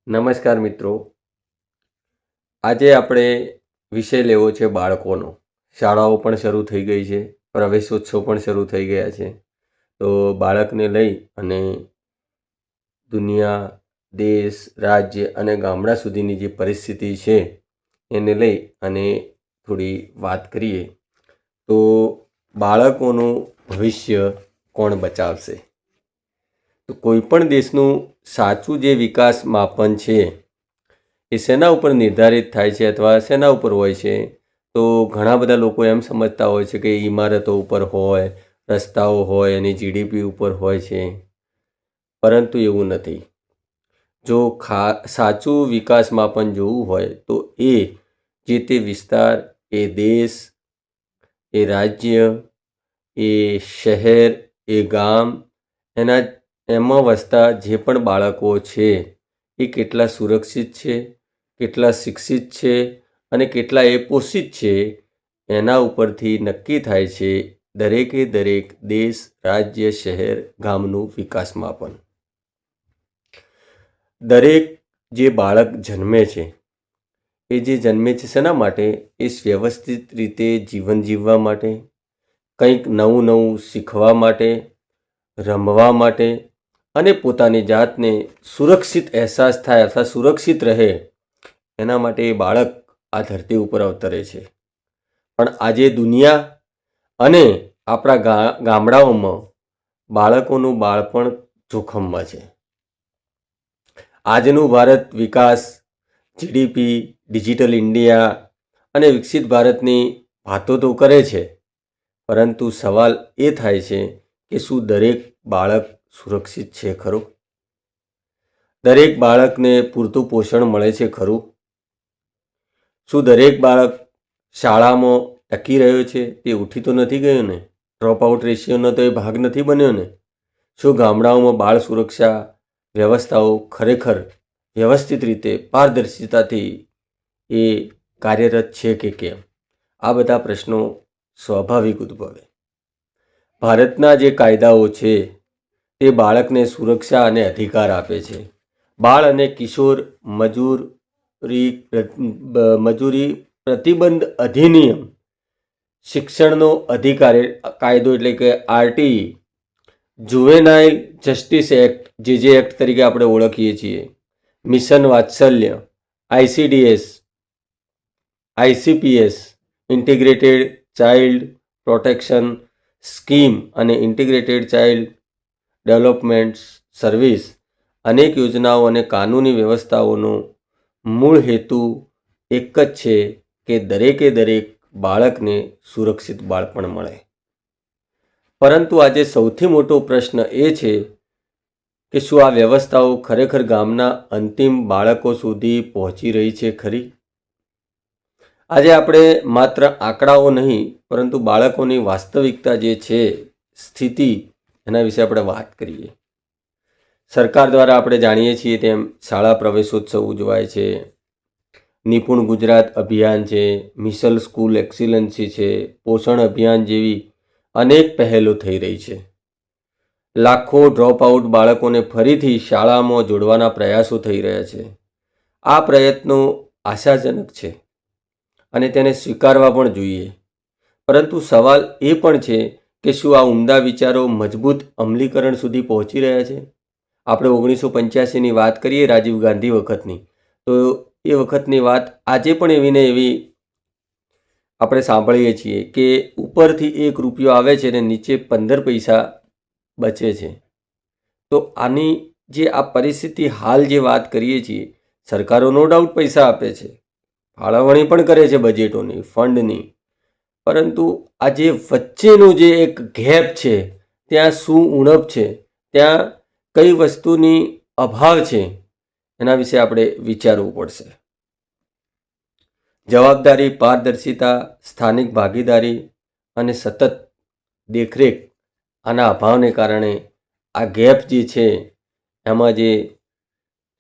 નમસ્કાર મિત્રો, આજે આપણે વિષય લેવો છે બાળકોનો. શાળાઓ પણ શરૂ થઈ ગઈ છે, પ્રવેશોત્સવ પણ શરૂ થઈ ગયા છે. તો બાળકને લઈ અને દુનિયા, દેશ, રાજ્ય અને ગામડા સુધીની જે પરિસ્થિતિ છે એને લઈ અને થોડી વાત કરીએ. તો બાળકોનું ભવિષ્ય કોણ બચાવશે? તો કોઈ પણ દેશનું સાચું જે વિકાસ માપન છે એ શેના ઉપર નિર્ધારિત થાય છે અથવા શેના ઉપર હોય છે? તો ઘણા બધા લોકો એમ સમજતા હોય છે કે ઇમારતો ઉપર હોય, રસ્તાઓ હોય અને જીડીપી ઉપર હોય છે, પરંતુ એવું નથી. જો સાચું વિકાસ માપન જોવું હોય તો એ જે તે વિસ્તાર, એ દેશ, એ રાજ્ય, એ શહેર, એ ગામ, એમાં વસતા જે પણ બાળકો છે એ કેટલા સુરક્ષિત છે, કેટલા શિક્ષિત છે અને કેટલા એ પોષિત છે, એના ઉપરથી નક્કી થાય છે દરેકે દરેક દેશ, રાજ્ય, શહેર, ગામનું વિકાસ માપન. દરેક જે બાળક જન્મે છે એ જે જન્મે છે શેના માટે? એ વ્યવસ્થિત રીતે જીવન જીવવા માટે, કંઈક નવું નવું શીખવા માટે, રમવા માટે અને પોતાની જાતને સુરક્ષિત અહેસાસ થાય અથવા સુરક્ષિત રહે એના માટે એ બાળક આ ધરતી ઉપર અવતરે છે. પણ આજે દુનિયા અને આપણા ગામડાઓમાં બાળકોનું બાળપણ જોખમમાં છે. આજનું ભારત વિકાસ, જીડીપી, ડિજિટલ ઇન્ડિયા અને વિકસિત ભારતની વાતો તો કરે છે, પરંતુ સવાલ એ થાય છે કે શું દરેક બાળક સુરક્ષિત છે ખરું? દરેક બાળકને પૂરતું પોષણ મળે છે ખરું? શું દરેક બાળક શાળામાં ટકી રહ્યો છે? તે ઉઠી તો નથી ગયો ને? ડ્રોપ આઉટ રેશિયોનો તો એ ભાગ નથી બન્યો ને? શું ગામડાઓમાં બાળ સુરક્ષા વ્યવસ્થાઓ ખરેખર વ્યવસ્થિત રીતે પારદર્શિતાથી એ કાર્યરત છે કે કેમ? આ બધા પ્રશ્નો સ્વાભાવિક ઉદ્ભવે. ભારતના જે કાયદાઓ છે તે બાળકને સુરક્ષા અને અધિકાર આપે છે. બાળ અને કિશોર મજૂરી પ્રતિબંધ અધિનિયમ, શિક્ષણનો અધિકાર કાયદો એટલે કે આરટી, જુવેનાઇલ જસ્ટિસ એક્ટ, જે એક્ટ તરીકે આપણે ઓળખીએ છીએ, મિશન વાત્સલ્ય, ICDS, ICPS, integrated child protection scheme અને ઇન્ટિગ્રેટેડ ચાઇલ્ડ ડેવલપમેન્ટ સર્વિસ, અનેક યોજનાઓ અને કાનૂની વ્યવસ્થાઓનો મૂળ હેતુ એક જ છે કે દરેકે દરેક બાળકને સુરક્ષિત બાળપણ મળે. પરંતુ આજે સૌથી મોટો પ્રશ્ન એ છે કે શું આ વ્યવસ્થાઓ ખરેખર ગામના અંતિમ બાળકો સુધી પહોંચી રહી છે ખરી? આજે આપણે માત્ર આંકડાઓ નહીં, પરંતુ બાળકોની વાસ્તવિકતા જે છે, સ્થિતિ, એના વિશે આપણે વાત કરીએ. સરકાર દ્વારા આપણે જાણીએ છીએ તેમ શાળા પ્રવેશોત્સવ ઉજવાય છે, નિપુણ ગુજરાત અભિયાન છે, મિશન સ્કૂલ એક્સિલન્સી છે, પોષણ અભિયાન જેવી અનેક પહેલો થઈ રહી છે. લાખો ડ્રોપ આઉટ બાળકોને ફરીથી શાળામાં જોડવાના પ્રયાસો થઈ રહ્યા છે. આ પ્રયત્નો આશાજનક છે અને તેને સ્વીકારવા પણ જોઈએ. પરંતુ સવાલ એ પણ છે કે શું આ ઉમદા વિચારો મજબૂત અમલીકરણ સુધી પહોંચી રહ્યા છે? આપણે 1985ની વાત કરીએ, રાજીવ ગાંધી વખતની, તો એ વખતની વાત આજે પણ એવી ને એવી આપણે સાંભળીએ છીએ કે ઉપરથી ₹1 આવે છે અને નીચે 15 પૈસા બચે છે. તો આની જે આ પરિસ્થિતિ હાલ જે વાત કરીએ છીએ, સરકારો નો ડાઉટ પૈસા આપે છે, ફાળવણી પણ કરે છે બજેટોની, ફંડની, પરંતુ આ જે વચ્ચેનું જે એક ગેપ છે, ત્યાં શું ઉણપ છે, ત્યાં કઈ વસ્તુની અભાવ છે, એના વિશે આપણે વિચારવું પડશે. જવાબદારી, પારદર્શિતા, સ્થાનિક ભાગીદારી અને સતત દેખરેખ, આના અભાવને કારણે આ ગેપ જે છે એમાં જે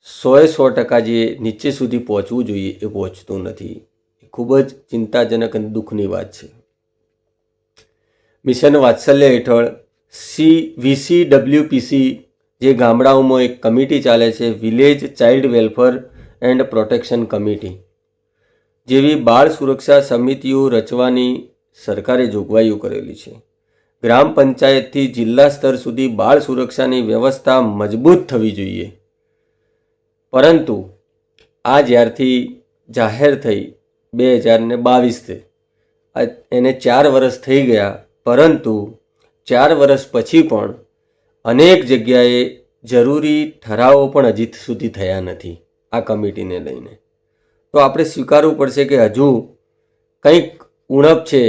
100% જે નીચે સુધી પહોંચવું જોઈએ એ પહોંચતું નથી. ખૂબ જ ચિંતાજનક અને દુઃખની વાત છે. મિશન વાત્સલ્ય હેઠળ VCWPC જે ગામડાઓમાં એક કમિટી ચાલે છે, village child welfare and protection committee જેવી બાળ સુરક્ષા સમિતિઓ રચવાની સરકારે જોગવાઈઓ કરેલી છે. ગ્રામ પંચાયતથી જિલ્લા સ્તર સુધી બાળ સુરક્ષાની વ્યવસ્થા મજબૂત થવી જોઈએ. પરંતુ આ જ્યારથી જાહેર થઈ 2022 એને 4 વર્ષ થઈ ગયા, પરંતુ 4 વર્ષ પછી પણ અનેક જગ્યાએ જરૂરી ઠરાવો પણ હજી સુધી થયા નથી આ કમિટીને લઈને. તો આપણે સ્વીકારવું પડશે કે હજુ કંઈક ઉણપ છે,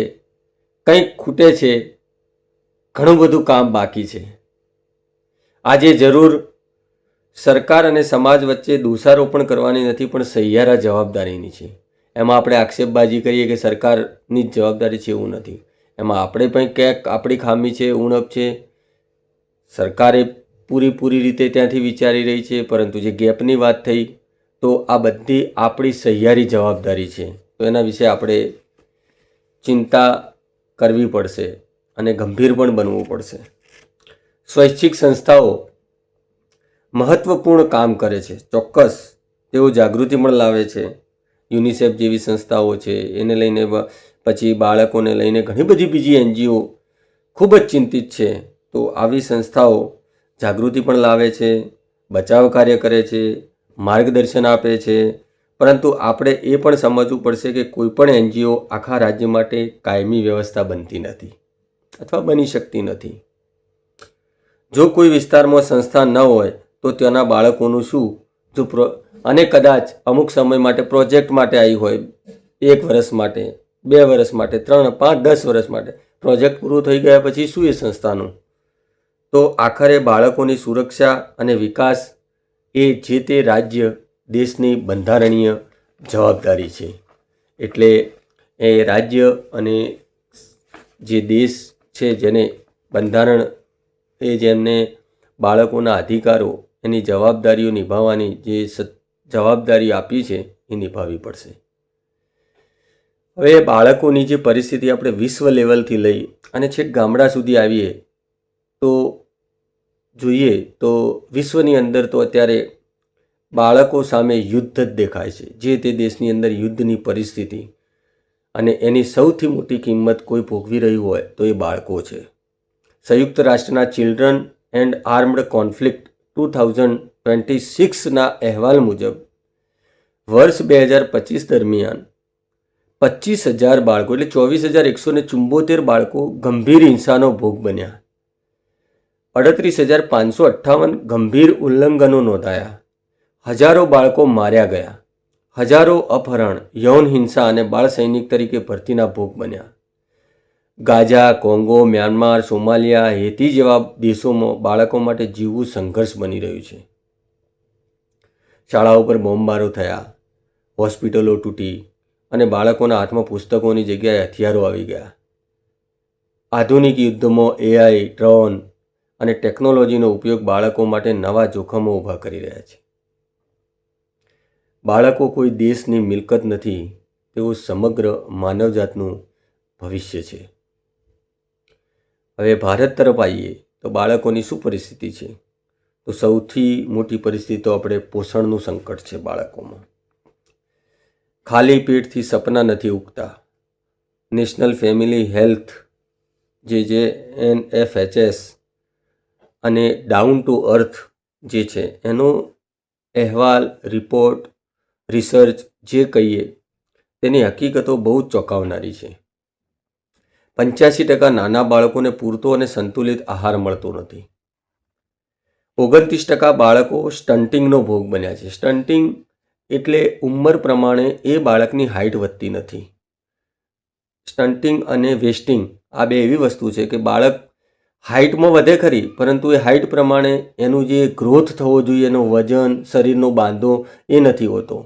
કંઈક ખૂટે છે, ઘણું બધું કામ બાકી છે. આજે જરૂર સરકાર અને સમાજ વચ્ચે દોષારોપણ કરવાની નથી, પણ સહિયારા જવાબદારીની છે. એમાં આપણે આક્ષેપબાજી કરીએ કે સરકારની જ જવાબદારી છે, એવું નથી. એમાં આપણે પણ ક્યાંક આપણી ખામી છે, ઉણપ છે. સરકારે પૂરી રીતે ત્યાંથી વિચારી રહી છે, પરંતુ જે ગેપની વાત થઈ તો આ બધી આપણી સહિયારી જવાબદારી છે. તો એના વિશે આપણે ચિંતા કરવી પડશે અને ગંભીર પણ બનવું પડશે. સ્વૈચ્છિક સંસ્થાઓ મહત્વપૂર્ણ કામ કરે છે, ચોક્કસ તેઓ જાગૃતિ પણ લાવે છે. યુનિસેફ જેવી સંસ્થાઓ છે, એને લઈને પછી બાળકોને લઈને ઘણી બધી બીજી NGO ખૂબ જ ચિંતિત છે. તો આવી સંસ્થાઓ જાગૃતિ પણ લાવે છે, બચાવ કાર્ય કરે છે, માર્ગદર્શન આપે છે. પરંતુ આપણે એ પણ સમજવું પડશે કે કોઈ પણ NGO આખા રાજ્ય માટે કાયમી વ્યવસ્થા બનતી નથી અથવા બની શકતી નથી. જો કોઈ વિસ્તારમાં સંસ્થા ન હોય તો ત્યાંના બાળકોનું શું? અને કદાચ અમુક સમય માટે પ્રોજેક્ટ માટે આવી હોય, 1 વર્ષ માટે, 2 વર્ષ માટે, 3, 5, 10 વર્ષ માટે, પ્રોજેક્ટ પૂરો થઈ ગયા પછી શું એ સંસ્થાનું? તો આખરે બાળકોની સુરક્ષા અને વિકાસ એ જે તે રાજ્ય દેશની બંધારણીય જવાબદારી છે. એટલે એ રાજ્ય અને જે દેશ છે, જેને બંધારણ જેમને બાળકોના અધિકારો એની જવાબદારીઓ નિભાવવાની જે જવાબદારી આપી છે એ નિભાવવી પડશે. હવે બાળકોની જે પરિસ્થિતિ આપણે વિશ્વ લેવલથી લઈ અને છેક ગામડા સુધી આવીએ તો જોઈએ તો વિશ્વની અંદર તો અત્યારે બાળકો સામે યુદ્ધ જ દેખાય છે. જે તે દેશની અંદર યુદ્ધની પરિસ્થિતિ, અને એની સૌથી મોટી કિંમત કોઈ ભોગવી રહ્યું હોય તો એ બાળકો છે. સંયુક્ત રાષ્ટ્રના ચિલ્ડ્રન એન્ડ આર્મ્ડ કોન્ફ્લિક્ટ 2026ના અહેવાલ મુજબ વર્ષ 2025 દરમિયાન 25,000 બાળકો એટલે 24,174 બાળકો ગંભીર હિંસાનો ભોગ બન્યા. 38,558 ગંભીર ઉલ્લંઘનો નોંધાયા. હજારો બાળકો માર્યા ગયા. હજારો અપહરણ, યૌન હિંસા અને બાળ સૈનિક તરીકે ભરતીના ભોગ બન્યા. ગાઝા, કોંગો, મ્યાનમાર, સોમાલિયા, હેતી જેવા દેશોમાં બાળકો માટે જીવવું સંઘર્ષ બની રહ્યું છે. શાળાઓ પર બોમ્બમારો થયા, હોસ્પિટલો તૂટી અને બાળકોના હાથમાં પુસ્તકોની જગ્યાએ હથિયારો આવી ગયા. આધુનિક યુદ્ધમાં AI, ડ્રોન અને ટેકનોલોજીનો ઉપયોગ બાળકો માટે નવા જોખમો ઊભા કરી રહ્યા છે. બાળકો કોઈ દેશની મિલકત નથી, તેઓ સમગ્ર માનવજાતનું ભવિષ્ય છે. હવે ભારત તરફ આવીએ તો બાળકોની શું પરિસ્થિતિ છે? તો સૌથી મોટી પરિસ્થિતિ તો આપણે પોષણનું સંકટ છે બાળકોમાં. ખાલી પેટથી સપના નથી ઉગતા. નેશનલ ફેમિલી હેલ્થ જે NFHS અને ડાઉન ટુ અર્થ જે છે એનો અહેવાલ, રિપોર્ટ, રિસર્ચ જે કહીએ તેની હકીકતો બહુ જ ચોંકાવનારી છે. 85% નાના બાળકોને પૂરતો અને સંતુલિત આહાર મળતો નથી. 29% બાળકો સ્ટન્ટિંગનો ભોગ બન્યા છે. સ્ટન્ટિંગ એટલે ઉંમર પ્રમાણે એ બાળકની હાઇટ વધતી નથી. સ્ટન્ટિંગ અને વેસ્ટિંગ આ બે એવી વસ્તુ છે કે બાળક હાઇટમાં વધે ખરી, પરંતુ એ હાઇટ પ્રમાણે એનું જે ગ્રોથ થવો જોઈએ, એનું વજન, શરીરનો બાંધો એ નથી હોતો.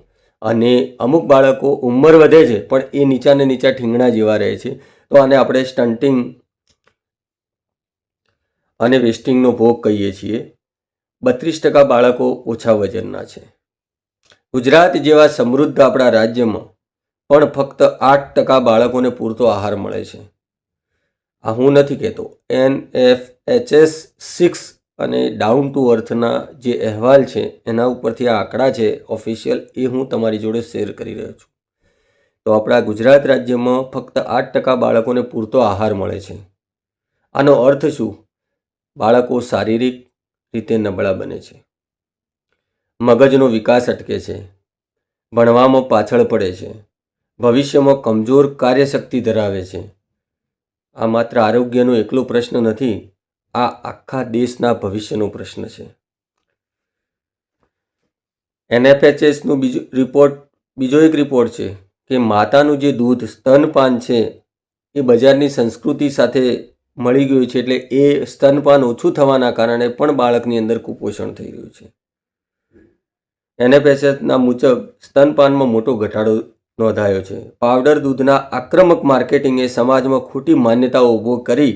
અને અમુક બાળકો ઉંમર વધે છે પણ એ નીચાને નીચા ઠીંગણા જેવા રહે છે. તો આને આપણે સ્ટન્ટિંગ અને વેસ્ટિંગનો ભોગ કહીએ છીએ. 32% બાળકો ઓછા વજનના છે. ગુજરાત જેવા સમૃદ્ધ આપણા રાજ્યમાં પણ ફક્ત 8% બાળકોને પૂરતો આહાર મળે છે. આ હું નથી કહેતો, NFHS 6 અને ડાઉન ટુ અર્થના જે અહેવાલ છે એના ઉપરથી આ આંકડા છે ઓફિશિયલ, એ હું તમારી જોડે શેર કરી રહ્યો છું. તો આપણા ગુજરાત રાજ્યમાં ફક્ત 8% બાળકોને પૂરતો આહાર મળે છે. આનો અર્થ શું? બાળકો શારીરિક રીતે નબળા બને છે, મગજનો વિકાસ અટકે છે, ભણવામાં પાછળ પડે છે, ભવિષ્યમાં કમજોર કાર્યશક્તિ ધરાવે છે. આ માત્ર આરોગ્યનો એકલો પ્રશ્ન નથી, આ આખા દેશના ભવિષ્યનો પ્રશ્ન છે. NFHSનો બીજો એક રિપોર્ટ છે કે માતાનું જે દૂધ સ્તનપાન છે એ બજારની સંસ્કૃતિ સાથે મળી ગયું છે, એટલે એ સ્તનપાન ઓછું થવાના કારણે પણ બાળકની અંદર કુપોષણ થઈ રહ્યું છે. NFHSના મુજબ સ્તનપાનમાં મોટો ઘટાડો નોંધાયો છે. પાવડર દૂધના આક્રમક માર્કેટિંગે સમાજમાં ખોટી માન્યતાઓ ઊભો કરી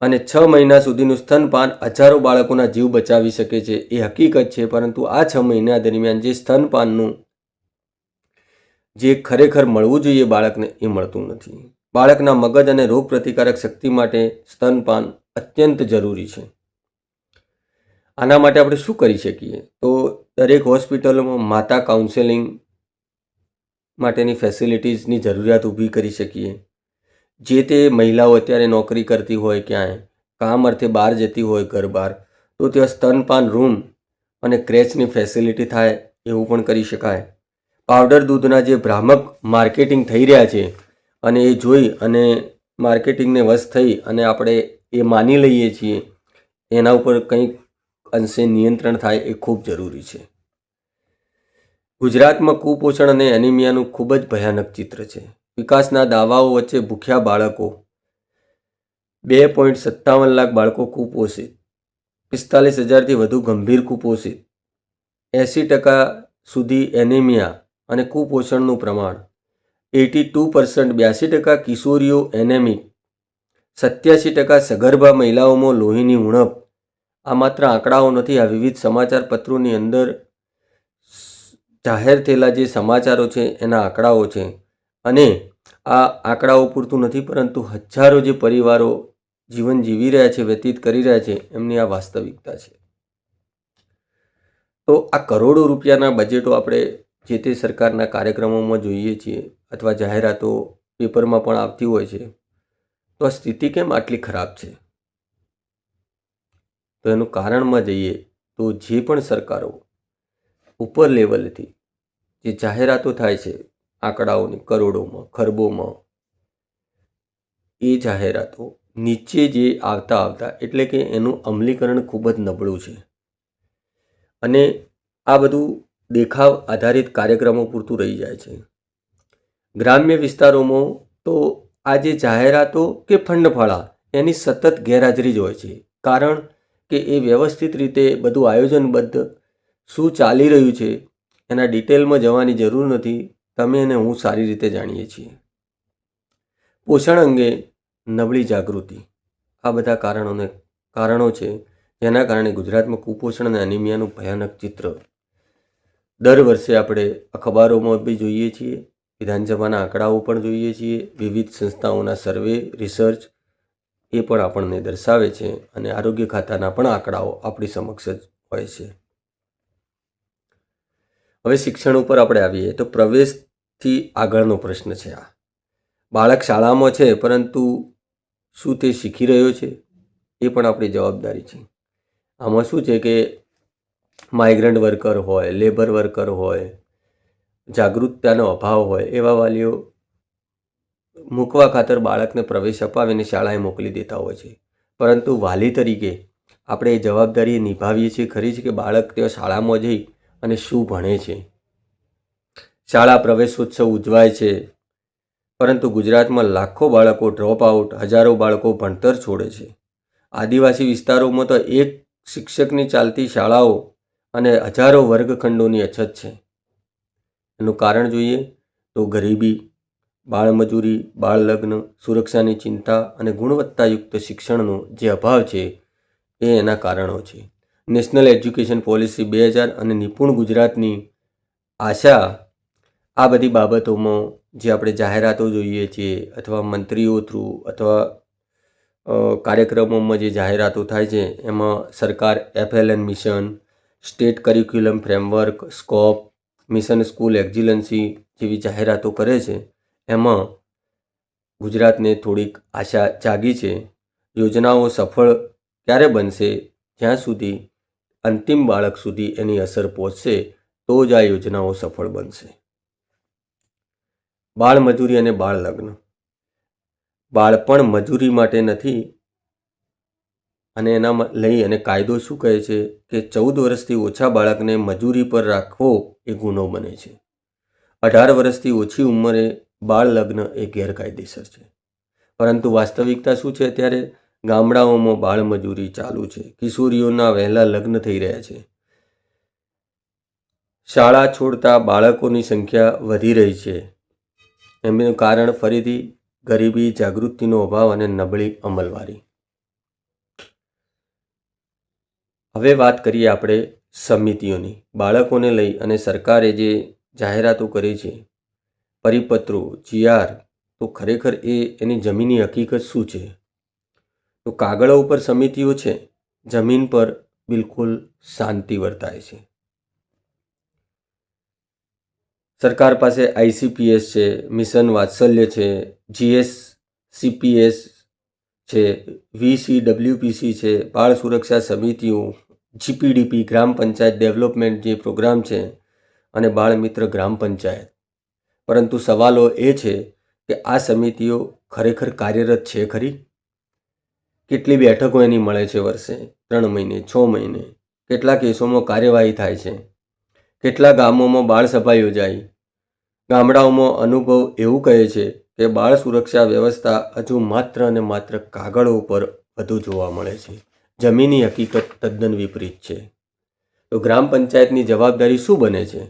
અને 6 મહિના સુધીનું સ્તનપાન હજારો બાળકોના જીવ બચાવી શકે છે, એ હકીકત છે. પરંતુ આ 6 મહિના દરમિયાન જે સ્તનપાનનું જે ખરેખર મળવું જોઈએ બાળકને, એ મળતું નથી. બાળકના મગજ અને રોગપ્રતિકારક શક્તિ માટે સ્તનપાન અત્યંત જરૂરી છે. આના માટે આપણે શું કરી શકીએ? તો દરેક હોસ્પિટલોમાં માતા કાઉન્સેલિંગ માટેની ફેસિલિટીઝની જરૂરિયાત ઊભી કરી શકીએ. જે તે મહિલાઓ અત્યારે નોકરી કરતી હોય, ક્યાંય કામ અર્થે બહાર જતી હોય, ઘર બહાર, તો ત્યાં સ્તનપાન રૂમ અને ક્રેચની ફેસિલિટી થાય એવું પણ કરી શકાય. પાવડર દૂધના જે ભ્રામક માર્કેટિંગ થઈ રહ્યા છે અને એ જોઈ અને માર્કેટિંગને વશ થઈ અને આપણે એ માની લઈએ છીએ, એના ઉપર કંઈક અંશે નિયંત્રણ થાય એ ખૂબ જરૂરી છે. ગુજરાતમાં કુપોષણ અને એનિમિયાનું ખૂબ જ ભયાનક ચિત્ર છે. વિકાસના દાવાઓ વચ્ચે ભૂખ્યા બાળકો, 2.57 લાખ બાળકો કુપોષિત, 45,000થી વધુ ગંભીર કુપોષિત, 80% સુધી એનિમિયા અને કુપોષણનું પ્રમાણ, 82%, 82% કિશોરીઓ એનેમિક, 87% સગર્ભા મહિલાઓમાં લોહીની ઉણપ. આ માત્ર આંકડાઓ નથી, આ વિવિધ સમાચાર પત્રોની અંદર જાહેર થયેલા જે સમાચારો છે એના આંકડાઓ છે. અને આ આંકડાઓ પૂરતું નથી, પરંતુ હજારો જે પરિવારો જીવન જીવી રહ્યા છે, વ્યતીત કરી રહ્યા છે, એમની આ વાસ્તવિકતા છે. તો આ કરોડો રૂપિયાના બજેટો આપણે જે તે સરકારના કાર્યક્રમોમાં જોઈએ છીએ અથવા જાહેરાતો પેપરમાં પણ આવતી હોય છે. તો આ સ્થિતિ કેમ આટલી ખરાબ છે? તો એનું કારણમાં જઈએ તો જે પણ સરકારો ઉપર લેવલથી જે જાહેરાતો થાય છે આંકડાઓની કરોડોમાં, ખરબોમાં, એ જાહેરાતો નીચે જે આવતા એટલે કે એનું અમલીકરણ ખૂબ જ નબળું છે. અને આ બધું દેખાવ આધારિત કાર્યક્રમો પૂરતું રહી જાય છે. ગ્રામ્ય વિસ્તારોમાં તો આ જે જાહેરાતો કે ફંડફાળા એની સતત ગેરહાજરી જ હોય છે. કારણ કે એ વ્યવસ્થિત રીતે બધું આયોજનબદ્ધ શું ચાલી રહ્યું છે એના ડિટેલમાં જવાની જરૂર નથી. તમે અને હું સારી રીતે જાણીએ છીએ. પોષણ અંગે નબળી જાગૃતિ, આ બધા કારણો છે જેના કારણે ગુજરાતમાં કુપોષણ અને એનિમિયાનું ભયાનક ચિત્ર દર વર્ષે આપણે અખબારોમાં બી જોઈએ છીએ, વિધાનસભાના આંકડાઓ પણ જોઈએ છીએ, વિવિધ સંસ્થાઓના સર્વે, રિસર્ચ એ પણ આપણને દર્શાવે છે અને આરોગ્ય ખાતાના પણ આંકડાઓ આપણી સમક્ષ જ હોય છે. હવે શિક્ષણ ઉપર આપણે આવીએ તો પ્રવેશથી આગળનો પ્રશ્ન છે. આ બાળક શાળામાં છે, પરંતુ શું તે શીખી રહ્યો છે? એ પણ આપણી જવાબદારી છે. આમાં શું છે કે માઇગ્રન્ટ વર્કર હોય, લેબર વર્કર હોય, જાગૃતતાનો અભાવ હોય, એવા વાલીઓ મૂકવા ખાતર બાળકને પ્રવેશ અપાવીને શાળાએ મોકલી દેતા હોય છે. પરંતુ વાલી તરીકે આપણે એ જવાબદારી નિભાવીએ છીએ ખરી છે કે બાળક ત્યાં શાળામાં જઈ અને શું ભણે છે. શાળા પ્રવેશોત્સવ ઉજવાય છે, પરંતુ ગુજરાતમાં લાખો બાળકો ડ્રોપ આઉટ, હજારો બાળકો ભણતર છોડે છે. આદિવાસી વિસ્તારોમાં તો એક શિક્ષકની ચાલતી શાળાઓ અને હજારો વર્ગખંડોની અછત છે. એનું કારણ જોઈએ તો ગરીબી, બાળમજૂરી, બાળ લગ્ન, સુરક્ષાની ચિંતા અને ગુણવત્તાયુક્ત શિક્ષણનો જે અભાવ છે એ એના કારણો છે. નેશનલ એજ્યુકેશન પોલિસી 2000 અને નિપુણ ગુજરાતની આશા આ બધી બાબતોમાં જે આપણે જાહેરાતો જોઈએ છીએ અથવા મંત્રીઓ થ્રુ અથવા કાર્યક્રમોમાં જે જાહેરાતો થાય છે એમાં સરકાર FLN mission, state curriculum framework, scope, mission school excellency જેવી જાહેરાતો કરે છે. એમાં ગુજરાતને થોડીક આશા જાગી છે. યોજનાઓ સફળ ક્યારે બનશે? જ્યાં સુધી અંતિમ બાળક સુધી એની અસર પહોંચશે તો જ આ યોજનાઓ સફળ બનશે. બાળ મજૂરી અને બાળ લગ્ન. બાળપણ મજૂરી માટે નથી અને એના લઈ અને કાયદો શું કહે છે કે 14 વર્ષથી ઓછા બાળકને મજૂરી પર રાખવો એ ગુનો બને છે. 18 વર્ષથી ઓછી ઉંમરે બાળ લગ્ન એ ગેરકાયદેસર છે. પરંતુ વાસ્તવિકતા શું છે? અત્યારે ગામડાઓમાં બાળ મજૂરી ચાલુ છે. કિશોરીઓના વહેલા લગ્ન થઈ રહ્યા છે. શાળા છોડતા બાળકોની સંખ્યા વધી રહી છે. એમનું કારણ ફરીથી ગરીબી, જાગૃતિનો અભાવ અને નબળી અમલવારી. હવે વાત કરીએ આપણે સમિતિઓની. બાળકોને લઈ અને સરકારે જે જાહેરાતો કરી છે, પરિપત્રો, GR, તો ખરેખર એની જમીની હકીકત શું છે? તો કાગળો ઉપર સમિતિઓ છે, જમીન પર બિલકુલ શાંતિ વર્તાય છે. સરકાર પાસે ICPS છે, મિશન વાત્સલ્ય છે, GSCPS છે, VCWPC છે, બાળ સુરક્ષા સમિતિઓ, GPDP, ગ્રામ પંચાયત ડેવલપમેન્ટ જે પ્રોગ્રામ છે, અને બાળ મિત્ર ગ્રામ પંચાયત. પરંતુ સવાલો એ છે કે આ સમિતિઓ ખરેખર કાર્યરત છે ખરી? કેટલી બેઠકો એની મળે છે વર્ષે, 3 મહિને, 6 મહિને? કેટલા કેસોમાં કાર્યવાહી થાય છે? કેટલા ગામોમાં બાળ સભા યોજાઈ? ગામડાઓમાં અનુભવ એવું કહે છે કે બાળ સુરક્ષા વ્યવસ્થા હજુ માત્ર અને માત્ર કાગળો ઉપર વધુ જોવા મળે છે. જમીની હકીકત તદ્દન વિપરીત છે. તો ગ્રામ પંચાયતની જવાબદારી શું બને છે?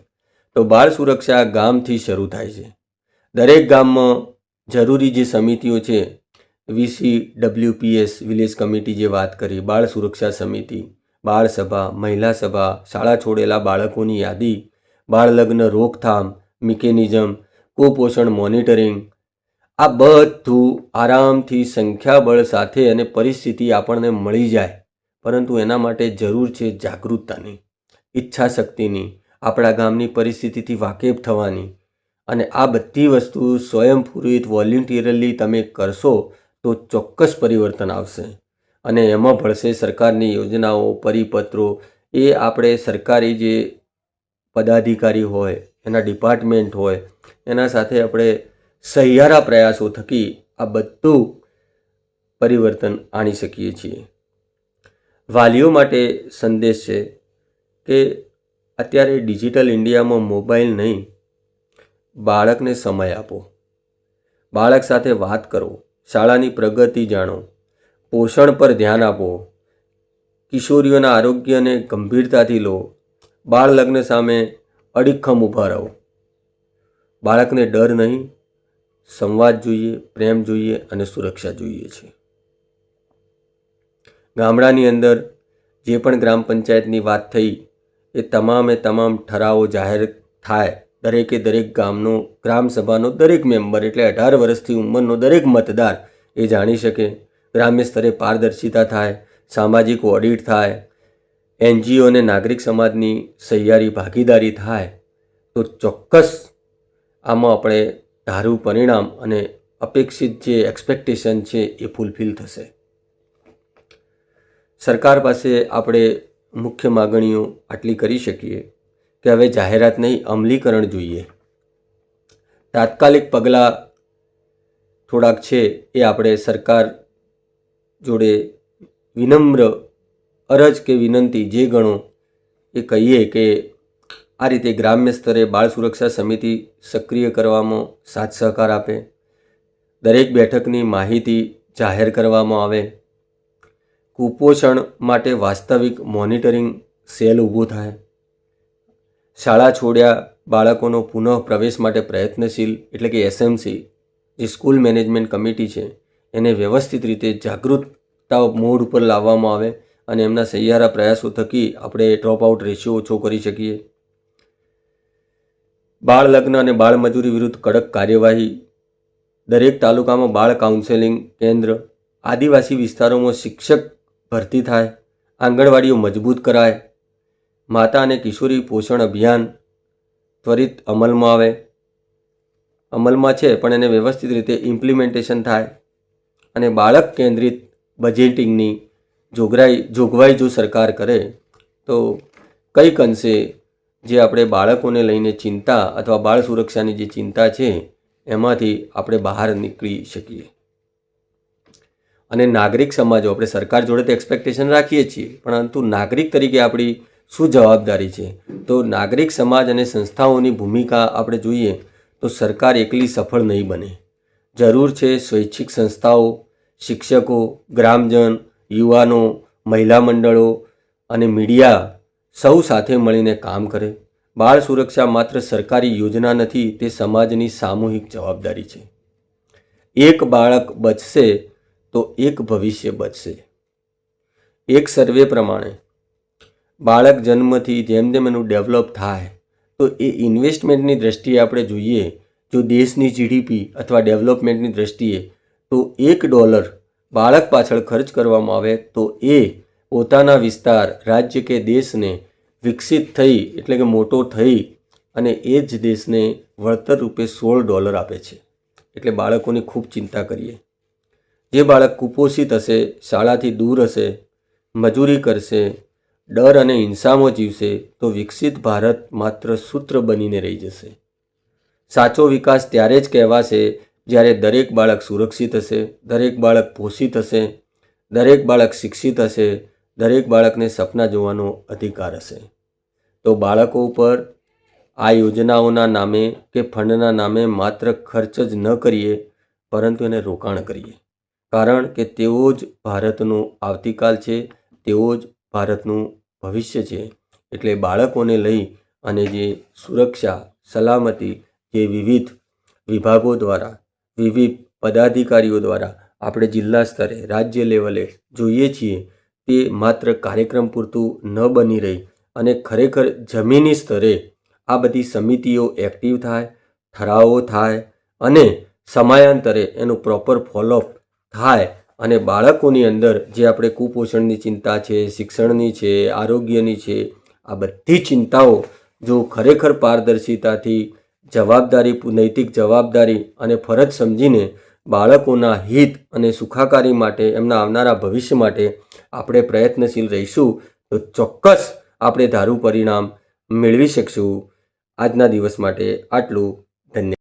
તો બાળ સુરક્ષા ગામથી શરૂ થાય છે. દરેક ગામમાં જરૂરી જે સમિતિઓ છે, VCWPS, વિલેજ કમિટી જે વાત કરી, બાળ સુરક્ષા સમિતિ, બાળ સભા, મહિલા સભા, શાળા છોડેલા બાળકોની યાદી, બાળ લગ્ન રોકથામ મિકેનિઝમ, કુપોષણ મોનિટરિંગ, આ બધું આરામથી સંખ્યાબળ સાથે અને પરિસ્થિતિ આપણને મળી જાય. પરંતુ એના માટે જરૂર છે જાગૃતતાની, ઈચ્છાશક્તિની, આપણા ગામની પરિસ્થિતિથી વાકેફ થવાની. અને આ બધી વસ્તુ સ્વયંસ્ફુરિત વોલેન્ટિયરલી તમે કરશો તો ચોક્કસ પરિવર્તન આવશે. અને એમાં ભળશે સરકારની યોજનાઓ, પરિપત્રો. એ આપણે સરકારી જે પદાધિકારી હોય, એના ડિપાર્ટમેન્ટ હોય, એના સાથે આપણે સહિયારા પ્રયાસો થકી આ બધું પરિવર્તન આણી શકીએ છીએ. વાલીઓ માટે સંદેશ છે કે અત્યારે ડિજિટલ ઇન્ડિયામાં મોબાઈલ નહીં, બાળકને સમય આપો, બાળક સાથે વાત કરો, શાળાની પ્રગતિ જાણો, પોષણ પર ધ્યાન આપો, કિશોરીઓના આરોગ્યને ગંભીરતાથી લો, બાળ લગ્ન સામે અડીખમ ઊભા રહો. બાળકને ડર નહીં, સંવાદ જોઈએ, પ્રેમ જોઈએ અને સુરક્ષા જોઈએ છે. ગામડાની અંદર જે પણ ગ્રામ પંચાયતની વાત થઈ એ તમામે તમામ ઠરાવો જાહેર થાય. દરેક ગામનો ગ્રામસભાનો દરેક મેમ્બર એટલે 18 વર્ષથી ઉંમરનો દરેક મતદાર એ જાણી શકે. ગ્રામ્ય સ્તરે પારદર્શિતા થાય, સામાજિક ઓડિટ થાય, NGO અને નાગરિક સમાજની સહિયારી ભાગીદારી થાય તો ચોક્કસ આમાં આપણે ધારું પરિણામ અને અપેક્ષિત જે એક્સપેક્ટેશન છે એ ફૂલફિલ થશે. સરકાર પાસે આપણે મુખ્ય માગણીઓ આટલી કરી શકીએ કે હવે જાહેરાત નહીં, અમલીકરણ જોઈએ. તાત્કાલિક પગલાં થોડાક છે એ આપણે સરકાર જોડે વિનમ્ર અરજ કે વિનંતી જે ગણો એ કહીએ કે આ રીતે ગ્રામ્ય સ્તરે બાળ સુરક્ષા સમિતિ સક્રિય કરવામાં સાથ સહકાર આપે, દરેક બેઠકની માહિતી જાહેર કરવામાં આવે, કુપોષણ માટે વાસ્તવિક મોનિટરિંગ સેલ ઊભું થાય, શાળા છોડ્યા બાળકોનો પુનઃ પ્રવેશ માટે પ્રયત્નશીલ એટલે કે SMC જે સ્કૂલ મેનેજમેન્ટ કમિટી છે એને વ્યવસ્થિત રીતે જાગૃતતા મોડ ઉપર લાવવામાં આવે અને એમના સહિયારા પ્રયાસો થકી આપણે ડ્રોપ આઉટ રેશિયો ઓછો કરી શકીએ. બાળ લગ્ન અને બાળ મજૂરી વિરુદ્ધ કડક કાર્યવાહી, દરેક તાલુકામાં બાળ કાઉન્સેલિંગ કેન્દ્ર, આદિવાસી વિસ્તારોમાં શિક્ષક ભરતી થાય, આંગણવાડીઓ મજબૂત કરાય, માતા અને કિશોરી પોષણ અભિયાન ત્વરિત અમલમાં છે પણ એને વ્યવસ્થિત રીતે ઇમ્પ્લિમેન્ટેશન થાય અને બાળક કેન્દ્રિત બજેટિંગની જોગવાઈ જો સરકાર કરે તો કંઈક અંશે જે આપણે બાળકોને લઈને ચિંતા અથવા બાળ સુરક્ષાની જે ચિંતા છે એમાંથી આપણે બહાર નીકળી શકીએ. અને નાગરિક સમાજો, આપણે સરકાર જોડે તો એક્સપેક્ટેશન રાખીએ છીએ, પરંતુ નાગરિક તરીકે આપણી શું જવાબદારી છે? તો નાગરિક સમાજ અને સંસ્થાઓની ભૂમિકા આપણે જોઈએ તો સરકાર એકલી સફળ નહીં બને. જરૂર છે સ્વૈચ્છિક સંસ્થાઓ, શિક્ષકો, ગ્રામજન, યુવાનો, મહિલા મંડળો અને મીડિયા સૌ સાથે મળીને કામ કરે. બાળ સુરક્ષા માત્ર સરકારી યોજના નથી, તે સમાજની સામૂહિક જવાબદારી છે. એક બાળક બચશે તો એક ભવિષ્ય બચશે. એક સર્વે પ્રમાણે બાળક જન્મથી જેમ જેમ એનું ડેવલપ થાય તો એ ઇન્વેસ્ટમેન્ટની દ્રષ્ટિએ આપણે જોઈએ, જો દેશની જીડીપી અથવા ડેવલપમેન્ટની દ્રષ્ટિએ તો $1 બાળક પાછળ ખર્ચ કરવામાં આવે તો એ પોતાના વિસ્તાર, રાજ્ય કે દેશને વિકસિત થઈ એટલે કે મોટો થઈ અને એ જ દેશને વળતર રૂપે $16 આપે છે. એટલે બાળકોની ખૂબ ચિંતા કરીએ. જે બાળક કુપોષિત હશે, શાળાથી દૂર હશે, મજૂરી કરશે, ડર અને હિંસામાં જીવશે તો વિકસિત ભારત માત્ર સૂત્ર બનીને રહી જશે. સાચો વિકાસ ત્યારે જ કહેવાશે જ્યારે દરેક બાળક સુરક્ષિત હશે, દરેક બાળક પોષિત હશે, દરેક બાળક શિક્ષિત હશે, દરેક બાળકને સપના જોવાનો અધિકાર હશે. તો બાળકો ઉપર આ યોજનાઓના નામે કે ફંડના નામે માત્ર ખર્ચ જ ન કરીએ, પરંતુ એને રોકાણ કરીએ. કારણ કે તેઓ જ ભારતનું આવતીકાલ છે, તેઓ જ ભારતનું ભવિષ્ય છે. એટલે બાળકોને લઈ અને જે સુરક્ષા, સલામતી જે વિવિધ વિભાગો દ્વારા, વિવિધ પદાધિકારીઓ દ્વારા આપણે જિલ્લા સ્તરે, રાજ્ય લેવલે જોઈએ છીએ, તે માત્ર કાર્યક્રમ પૂરતું ન બની રહી અને ખરેખર જમીની સ્તરે આ બધી સમિતિઓ એક્ટિવ થાય, ઠરાવો થાય અને સમયાંતરે એનું પ્રોપર ફોલોઅપ થાય અને બાળકોની અંદર જે આપણે કુપોષણની ચિંતા છે, શિક્ષણની છે, આરોગ્યની છે, આ બધી ચિંતાઓ જો ખરેખર પારદર્શિતાથી નૈતિક જવાબદારી અને ફરજ સમજીને બાળકોના હિત અને સુખાકારી માટે, એમના આવનારા ભવિષ્ય માટે આપણે પ્રયત્નશીલ રહીશું તો ચોક્કસ આપણે ધારું પરિણામ મેળવી શકશું. આજના દિવસ માટે આટલું. ધન્યવાદ.